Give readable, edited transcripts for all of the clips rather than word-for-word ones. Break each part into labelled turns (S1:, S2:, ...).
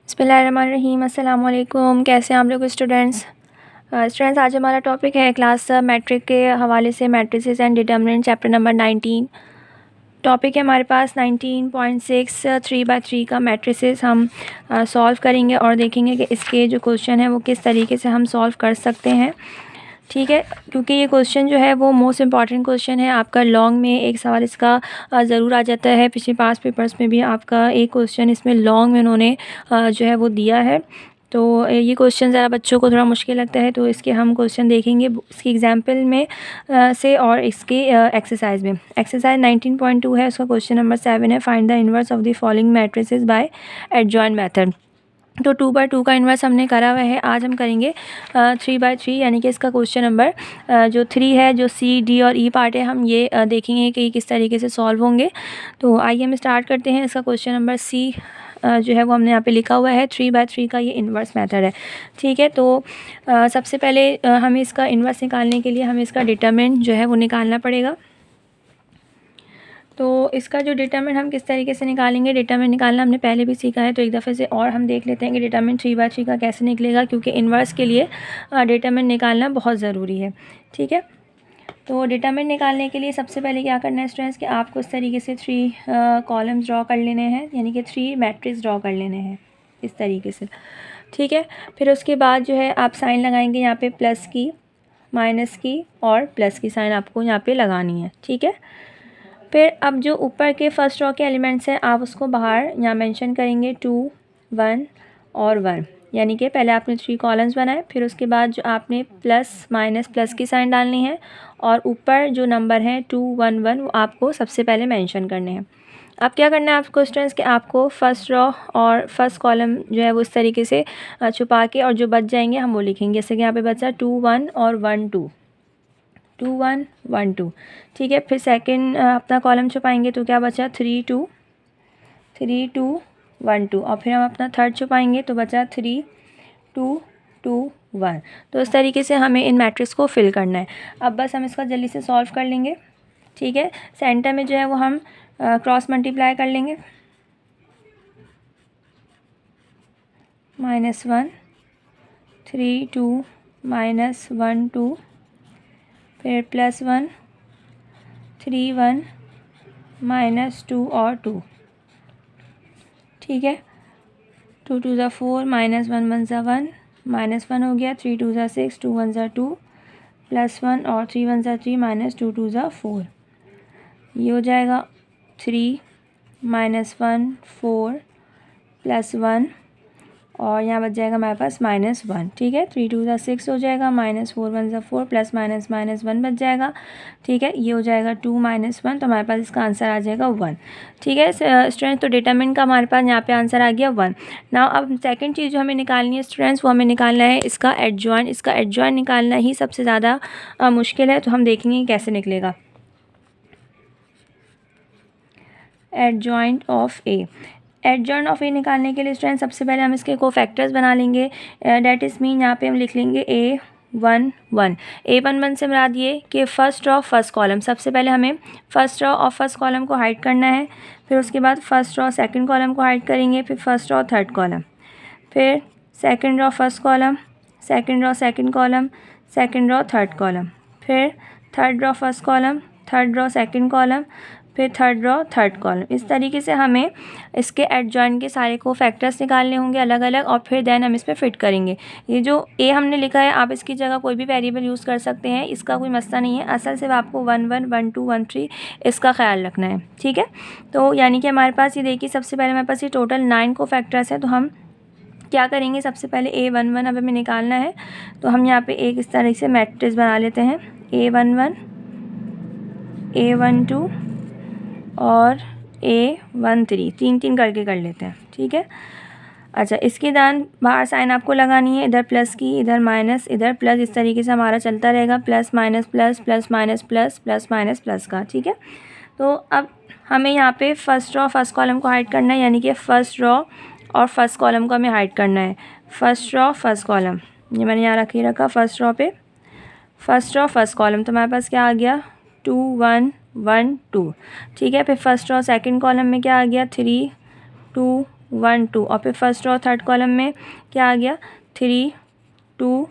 S1: बिस्मिल्लाहिर्रहमानिर्रहीम। अस्सलाम वालेकुम। कैसे हैं आप लोग स्टूडेंट्स? आज हमारा टॉपिक है क्लास मैट्रिक के हवाले से matrices and determinant chapter number 19। Topic है हमारे पास 19.6 3/3 का मैट्रिसेस हम सॉल्व करेंगे और देखेंगे कि इसके जो क्वेश्चन है वो किस तरीके से हम सॉल्व कर सकते हैं। ठीक है, क्योंकि ये क्वेश्चन जो है वो मोस्ट इम्पॉर्टेंट क्वेश्चन है। आपका लॉन्ग में एक सवाल इसका ज़रूर आ जाता है। पिछले पास पेपर्स में भी आपका एक क्वेश्चन इसमें लॉन्ग में उन्होंने जो है वो दिया है। तो ये क्वेश्चन ज़रा बच्चों को थोड़ा मुश्किल लगता है, तो इसके हम क्वेश्चन देखेंगे इसकी एग्जाम्पल में से और इसके एक्सरसाइज में। एक्सरसाइज 19.2 है, उसका क्वेश्चन नंबर 7 है। Find the inverse of the following matrices by adjoint method. तो 2/2 का इन्वर्स हमने करा हुआ है। आज हम करेंगे 3/3, यानी कि इसका क्वेश्चन नंबर जो 3 है, जो सी डी और ई पार्ट है, हम ये देखेंगे कि किस तरीके से सॉल्व होंगे। तो आइए हम स्टार्ट करते हैं। इसका क्वेश्चन नंबर सी जो है वो हमने यहाँ पे लिखा हुआ है 3/3 का ये इन्वर्स मेथड है। ठीक है, तो सबसे पहले हमें इसका इन्वर्स निकालने के लिए हमें इसका डिटरमिनेंट जो है वो निकालना पड़ेगा। तो इसका जो डिटरमिनेंट हम किस तरीके से निकालेंगे, डिटरमिनेंट निकालना हमने पहले भी सीखा है, तो एक दफ़े से और हम देख लेते हैं कि डिटरमिनेंट 3/3 का कैसे निकलेगा, क्योंकि इन्वर्स के लिए डिटरमिनेंट निकालना बहुत ज़रूरी है। ठीक है, तो डिटरमिनेंट निकालने के लिए सबसे पहले क्या करना है स्टूडेंट्स कि आपको इस तरीके से 3 कॉलम्स ड्रॉ कर लेने हैं, यानी कि 3 मैट्रिक्स ड्रॉ कर लेने हैं इस तरीके से। ठीक है, फिर उसके बाद जो है आप साइन लगाएंगे यहाँ पे प्लस की, माइनस की और प्लस की साइन आपको यहाँ पे लगानी है। ठीक है, फिर अब जो ऊपर के फर्स्ट रो के एलिमेंट्स हैं आप उसको बाहर यहाँ मेंशन करेंगे 2 1 और 1, यानी कि पहले आपने 3 कॉलम्स बनाए, फिर उसके बाद जो आपने प्लस माइनस प्लस की साइन डालनी है और ऊपर जो नंबर हैं 2 1 1 वो आपको सबसे पहले मेंशन करने हैं। अब क्या करना है आपको स्टूडेंट्स कि आपको फर्स्ट रो और फर्स्ट कॉलम जो है वो इस तरीके से छुपा के, और जो बच जाएंगे हम वो लिखेंगे। जैसे कि यहाँ पे बचा 2 1 और 1 2, 2 1 1 2। ठीक है, फिर सेकंड अपना कॉलम छुपाएंगे तो क्या बचा 3 2 3 2 1 2, और फिर हम अपना थर्ड छुपाएंगे तो बचा 3 2 2 1। तो इस तरीके से हमें इन मैट्रिक्स को फिल करना है। अब बस हम इसका जल्दी से सॉल्व कर लेंगे। ठीक है, सेंटर में जो है वो हम क्रॉस मल्टीप्लाई कर लेंगे, -1 3 2 -1 2, फिर +1 3 1 -2 और 2। ठीक है, 2 2 ज़ा 4 -1 1 ज़ा 1, -1 हो गया, 3 2 ज़ा 6 2 1 ज़ा 2, +1 और 3 1 ज़ा 3 -2 2 ज़ा 4। ये हो जाएगा 3 -1 4 +1, और यहाँ बच जाएगा हमारे पास -1। ठीक है, 3 2 ज़ा 6 हो जाएगा, -4 1 ज़ा 4, प्लस माइनस -1 बच जाएगा। ठीक है, ये हो जाएगा 2 -1, तो हमारे पास इसका आंसर आ जाएगा 1। ठीक है स्टूडेंट्स, तो डिटरमिनेंट का हमारे पास यहाँ पे आंसर आ गया 1। नाउ अब सेकंड चीज़ जो हमें निकालनी है स्टूडेंट्स, वो हमें निकालना है इसका एडजॉइंट। इसका एडजॉइंट निकालना ही सबसे ज़्यादा मुश्किल है, तो हम देखेंगे कैसे निकलेगा। Adjoint of A, adjoint of A निकालने के लिए स्टूडेंट सबसे पहले हम इसके कोफैक्टर्स बना लेंगे। डेट इज़ मीन यहाँ पे हम लिख लेंगे A1 1। A1 1 से मुराद ये कि फ़र्स्ट रो फर्स्ट कॉलम, सबसे पहले हमें फ़र्स्ट रो और फर्स्ट कॉलम को हाइड करना है, फिर उसके बाद फर्स्ट रो सेकंड कॉलम को हाइड करेंगे, फिर फर्स्ट रो थर्ड कॉलम, फिर second row first column, second row second column, second row third column, फिर third row first column, third row second column, फिर थर्ड रो थर्ड कॉलम। इस तरीके से हमें इसके एडजॉइंट के सारे को फैक्टर्स निकालने होंगे अलग अलग, और फिर देन हम इस पर फिट करेंगे। ये जो ए हमने लिखा है आप इसकी जगह कोई भी वेरिएबल यूज़ कर सकते हैं, इसका कोई मसला नहीं है। असल सिर्फ आपको 1 1 1 2 1 3 इसका ख्याल रखना है। ठीक है, तो यानी कि हमारे पास ये देखिए सबसे पहले हमारे पास ये टोटल 9 को फैक्टर्स है। तो हम क्या करेंगे, सबसे पहले A1 1 अब हमें निकालना है, तो हम यहाँ पे एक इस तरह से मैट्रिक्स बना लेते हैं, A1 1 A1 2 और A1 3, 3 3 करके कर लेते हैं। ठीक है, अच्छा इसकी दान बाहर साइन आपको लगानी है, इधर प्लस की, इधर माइनस, इधर प्लस, इस तरीके से हमारा चलता रहेगा, plus minus plus, plus minus plus, plus minus plus का। ठीक है, तो अब हमें यहाँ पे फर्स्ट रो फर्स्ट कॉलम को हाइड करना है, यानी कि फ़र्स्ट रो और फर्स्ट कॉलम को हमें हाइड करना है। फर्स्ट रो फर्स्ट कॉलम, ये मैंने यहाँ रखा फर्स्ट रो पे फर्स्ट रो फर्स्ट कॉलम, तो हमारे पास क्या आ गया 2 1 1 2। ठीक है, फिर फर्स्ट रो सेकंड कॉलम में क्या आ गया 3 2 1 2 और फिर फर्स्ट रो थर्ड कॉलम में क्या आ गया 3 2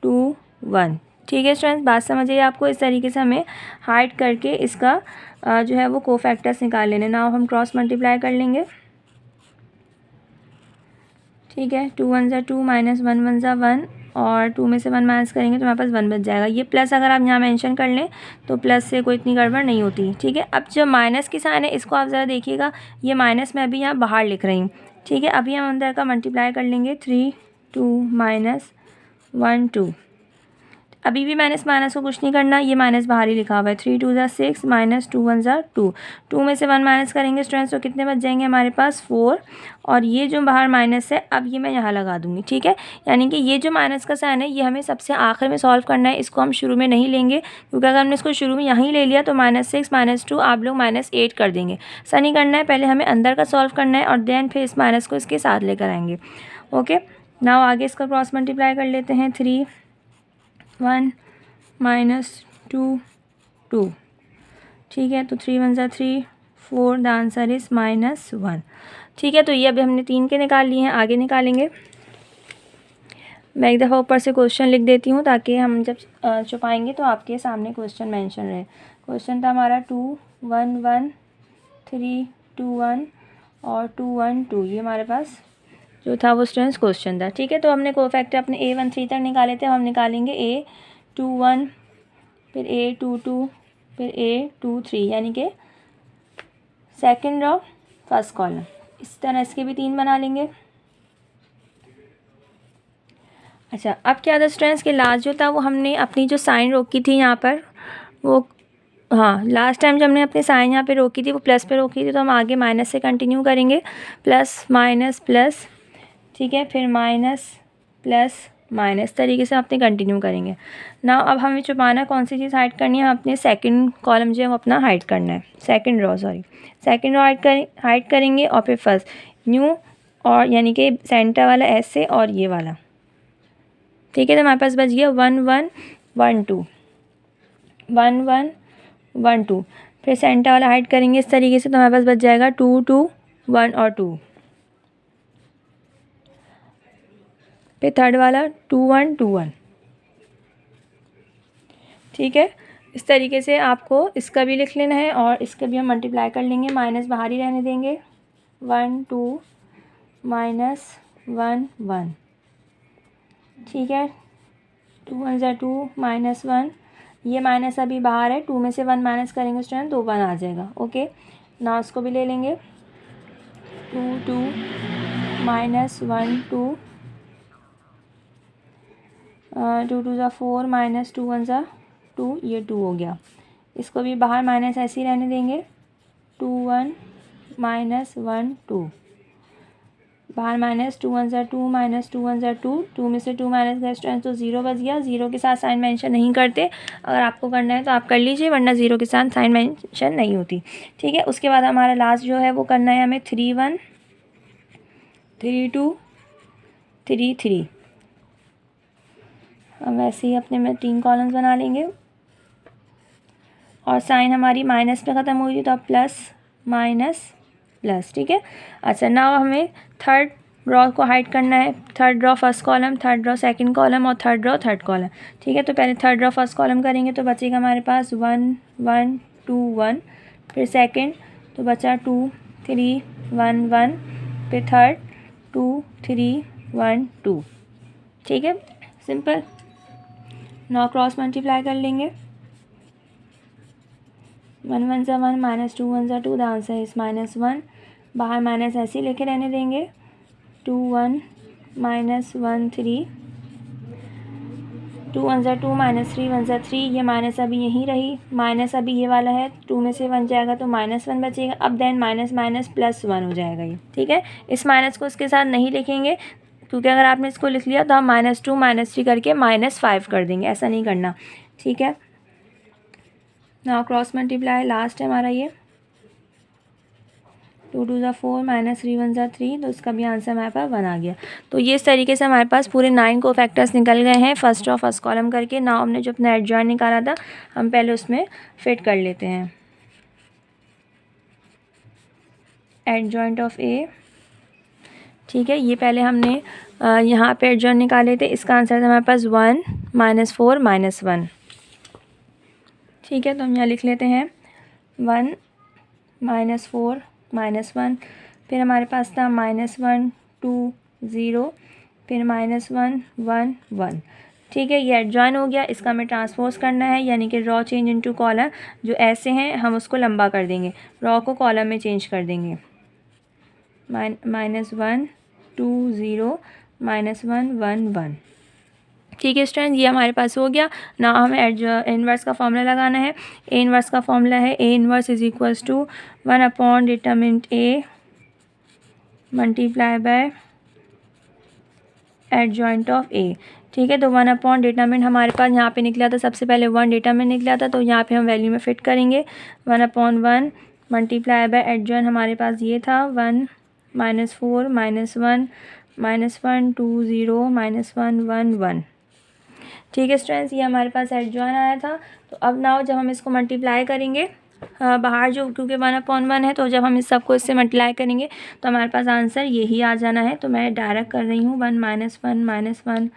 S1: 2 1। ठीक है स्टूडेंट्स, बात समझिए आपको। इस तरीके से हमें हाइड करके इसका जो है वो कोफैक्टर्स निकाल लेने। नाउ हम क्रॉस मल्टीप्लाई कर लेंगे। ठीक है, 2 1 ज़ा 2 माइनस 1 1 ज़ा 1 और 2 में से 1 माइनस करेंगे तो हमारे पास 1 बच जाएगा। ये प्लस अगर आप यहाँ मेंशन कर लें तो प्लस से कोई इतनी गड़बड़ नहीं होती। ठीक है, अब जो माइनस की साइन है इसको आप ज़रा देखिएगा, ये माइनस मैं अभी यहाँ बाहर लिख रही हूँ। ठीक है, अभी हम अंदर का मल्टीप्लाई कर लेंगे 3 2 माइनस 1 2। अभी भी माइनस माइनस को कुछ नहीं करना, ये माइनस बाहर ही लिखा हुआ है। 3 2 ज़ा 6 माइनस 2 1 ज़ा 2। 2 में से 1 माइनस करेंगे स्टूडेंट्स तो कितने बच जाएंगे हमारे पास 4। और ये जो बाहर माइनस है अब ये मैं यहाँ लगा दूँगी। ठीक है, यानी कि ये जो माइनस का साइन है ये हमें सबसे आखिर में सॉल्व करना है, इसको हम शुरू में नहीं लेंगे, क्योंकि अगर हमने इसको शुरू में यहीं ले लिया तो -6 -2 आप लोग -8 कर देंगे। ऐसा नहीं करना है, पहले हमें अंदर का सॉल्व करना है और देन फिर इस माइनस को इसके साथ लेकर आएंगे। ओके, नाउ आगे इसका क्रॉस मल्टीप्लाई कर लेते हैं। 3 1 माइनस 2 2। ठीक है, तो 3 1 ज़ा 3 4, द आंसर इज़ -1। ठीक है, तो ये अभी हमने 3 के निकाल लिए हैं, आगे निकालेंगे। मैं एक दफ़ा ऊपर से क्वेश्चन लिख देती हूँ ताकि हम जब छुपाएंगे तो आपके सामने क्वेश्चन मेंशन रहे। क्वेश्चन था हमारा 2 1 1 3 2 1 और 2 1 2। ये हमारे पास जो था वो स्टूडेंट्स क्वेश्चन था। ठीक है, तो हमने कोफैक्टर अपने A1 3 तक निकाले थे, हम निकालेंगे A2 1 फिर A2 2 फिर A2 3, यानी कि सेकंड रो फर्स्ट कॉलम। इस तरह इसके भी 3 बना लेंगे। अच्छा, अब क्या था स्टूडेंट्स के लास्ट जो था वो हमने अपनी जो साइन रोकी थी यहाँ पर वो, हाँ लास्ट टाइम जब हमने अपनी साइन यहाँ पे रोकी थी वो प्लस पे रोकी थी, तो हम आगे माइनस से कंटिन्यू करेंगे, प्लस माइनस प्लस। ठीक है, फिर माइनस प्लस माइनस, तरीके से अपने कंटिन्यू करेंगे ना। अब हमें छुपाना कौन सी चीज़ हाइड करनी है, अपने सेकंड कॉलम जो है वो अपना हाइड करना है, second row second row hide करेंगे और फिर फर्स्ट न्यू और यानी कि सेंटर वाला ऐसे और ये वाला। ठीक है, तो हमारे पास बच गया 1 1 1 2 1 1 1 2। फिर सेंटर वाला हाइड करेंगे इस तरीके से, तो हमारे पास बच जाएगा 2 2 1 और 2। फिर थर्ड वाला 2 1 2 1। ठीक है, इस तरीके से आपको इसका भी लिख लेना है और इसका भी हम मल्टीप्लाई कर लेंगे, माइनस बाहर ही रहने देंगे। 1 2 माइनस 1 1। ठीक है, 2 1 ज़ा 2 माइनस 1, ये माइनस अभी बाहर है, 2 में से 1 माइनस करेंगे स्टूडेंट तो 1 आ जाएगा। ओके, ना उसको भी ले लेंगे 2 2 माइनस 1 2 2 2 ज़ा 4 माइनस 2 1 ज़ा 2, ये 2 हो गया। इसको भी बाहर माइनस ऐसे ही रहने देंगे, 2 1 माइनस 1 2, बाहर माइनस 2 1 ज़ा 2 माइनस 2 1 ज़ा 2, 2 में से 2 माइनस गए स्टूडेंट्स तो 0 बच गया। 0 के साथ साइन मेंशन नहीं करते, अगर आपको करना है तो आप कर लीजिए, वरना 0 के साथ साइन मेंशन नहीं होती। ठीक है, उसके बाद हमारा लास्ट जो है वो करना है हमें 3 1 3 2 3 3। हम वैसे ही अपने में 3 कॉलम्स बना लेंगे और साइन हमारी माइनस पे ख़त्म हुई थी तो अब प्लस माइनस प्लस। ठीक है, अच्छा नाउ हमें थर्ड रो को हाइड करना है, third row first column, third row second column और थर्ड रो थर्ड कॉलम। ठीक है, तो पहले थर्ड रो फर्स्ट कॉलम करेंगे तो बचेगा हमारे पास 1 1 2 1, फिर सेकंड तो बचा 2 3 1 1, फिर थर्ड 2 3 1 2। ठीक है, सिंपल। नाउ क्रॉस मल्टीप्लाई कर लेंगे, 1 1 ज़ा 1 माइनस 2 1 ज़ा 2, द आंसर इज़ -1। बाहर माइनस ऐसे ही लेके रहने देंगे, 2 1 माइनस 1 3, 2 1 ज़ा 2 माइनस 3 1 ज़ा 3, ये माइनस अभी यहीं रही, माइनस अभी ये वाला है, 2 में से 1 जाएगा तो -1 बचेगा। अब देन माइनस माइनस प्लस 1 हो जाएगा ये। ठीक है, इस माइनस को इसके साथ नहीं लिखेंगे, क्योंकि अगर आपने इसको लिख लिया तो हम -2 -3 करके -5 कर देंगे, ऐसा नहीं करना। ठीक है, नाउ क्रॉस मल्टीप्लाई लास्ट है हमारा ये, 2 2 ज़ा 4 माइनस 3 1 ज़ा 3, तो इसका भी आंसर हमारे पास 1 आ गया। तो ये इस तरीके से हमारे पास पूरे 9 कोफैक्टर्स निकल गए हैं फर्स्ट रो फर्स्ट कॉलम करके। नाउ हमने जो अपना एडजॉइंट निकाला था हम पहले उसमें फिट कर लेते हैं। एडजॉइंट ऑफ ए ठीक है, ये पहले हमने यहाँ पे एडजॉइन निकाले थे, इसका आंसर था हमारे पास 1 -4 -1। ठीक है, तो हम यहाँ लिख लेते हैं 1 -4 -1, फिर हमारे पास था -1 2 0, फिर -1 1 1। ठीक है, ये एडजॉइन हो गया। इसका हमें ट्रांसपोज करना है, यानी कि रॉ चेंज इनटू कॉलम, जो ऐसे हैं हम उसको लंबा कर देंगे, रॉ को कॉलम में चेंज कर देंगे। -1 2 0 -1 1 1। ठीक है स्टूडेंट, ये हमारे पास हो गया ना। हमें इनवर्स का फॉर्मूला लगाना है। ए इनवर्स का फॉर्मूला है A inverse is equals to 1 upon determinant A multiply by adjoint of A. ठीक है, तो 1 अपॉन डिटरमिनेंट हमारे पास यहाँ पे निकला था, सबसे पहले 1 डिटरमिनेंट निकला था, तो यहाँ पे हम वैल्यू में फिट करेंगे 1 अपॉन 1 मल्टीप्लाई बाय एडजॉइंट हमारे पास ये था 1 -4 -1 -1 2 0 -1 1 1। ठीक है स्टूडेंट्स, ये हमारे पास एडजॉइन आया था। तो अब नाउ जब हम इसको मल्टीप्लाई करेंगे बाहर, जो क्योंकि 1 अपॉन 1 है, तो जब हम इस सबको इससे मल्टीप्लाई करेंगे तो हमारे पास आंसर यही आ जाना है। तो मैं डायरेक्ट कर रही हूँ 1 -1 -1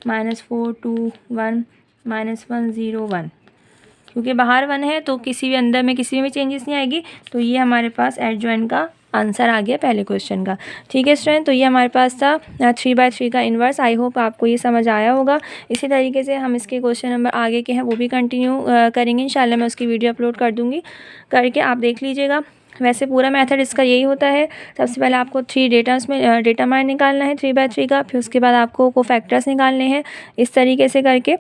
S1: -4 2 1 -1 0 1। क्योंकि बाहर 1 है तो किसी भी अंदर में किसी में चेंजेस नहीं आएगी। तो ये हमारे पास एडजॉइन का आंसर आ गया पहले क्वेश्चन का। ठीक है स्टूडेंट, तो ये हमारे पास था 3/3 का इन्वर्स। आई होप आपको ये समझ आया होगा। इसी तरीके से हम इसके क्वेश्चन नंबर आगे के हैं वो भी कंटिन्यू करेंगे इंशाल्लाह। मैं उसकी वीडियो अपलोड कर दूँगी, करके आप देख लीजिएगा। वैसे पूरा मेथड इसका यही होता है। सबसे पहले आपको 3 डेटर्म्स में डेटरमाइन निकालना है 3/3 का, फिर उसके बाद आपको कोफैक्टर्स निकालने हैं इस तरीके से करके।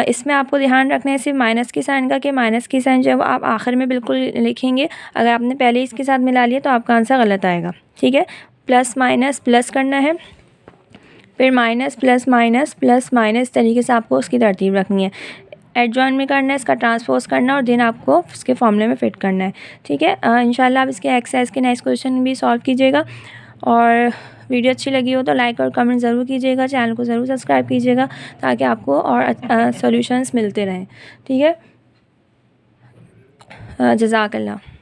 S1: इसमें आपको ध्यान रखना है सिर्फ माइनस की साइन का, कि माइनस की साइन जो है वो आप आखिर में बिल्कुल लिखेंगे। अगर आपने पहले इसके साथ मिला लिया तो आपका आंसर गलत आएगा। ठीक है, प्लस माइनस प्लस करना है, फिर minus plus minus plus minus तरीके से आपको उसकी तरतीब रखनी है। एडजॉइन में करना है, इसका ट्रांसपोज करना है और देन आपको इसके फॉर्मूले में फिट करना है। ठीक है, इंशाल्लाह आप इसके एक्सरसाइज के नेक्स्ट क्वेश्चन भी सॉल्व कीजिएगा। और वीडियो अच्छी लगी हो तो लाइक और कमेंट ज़रूर कीजिएगा, चैनल को ज़रूर सब्सक्राइब कीजिएगा ताकि आपको और सॉल्यूशंस मिलते रहें। ठीक है, जज़ाकल्लाह।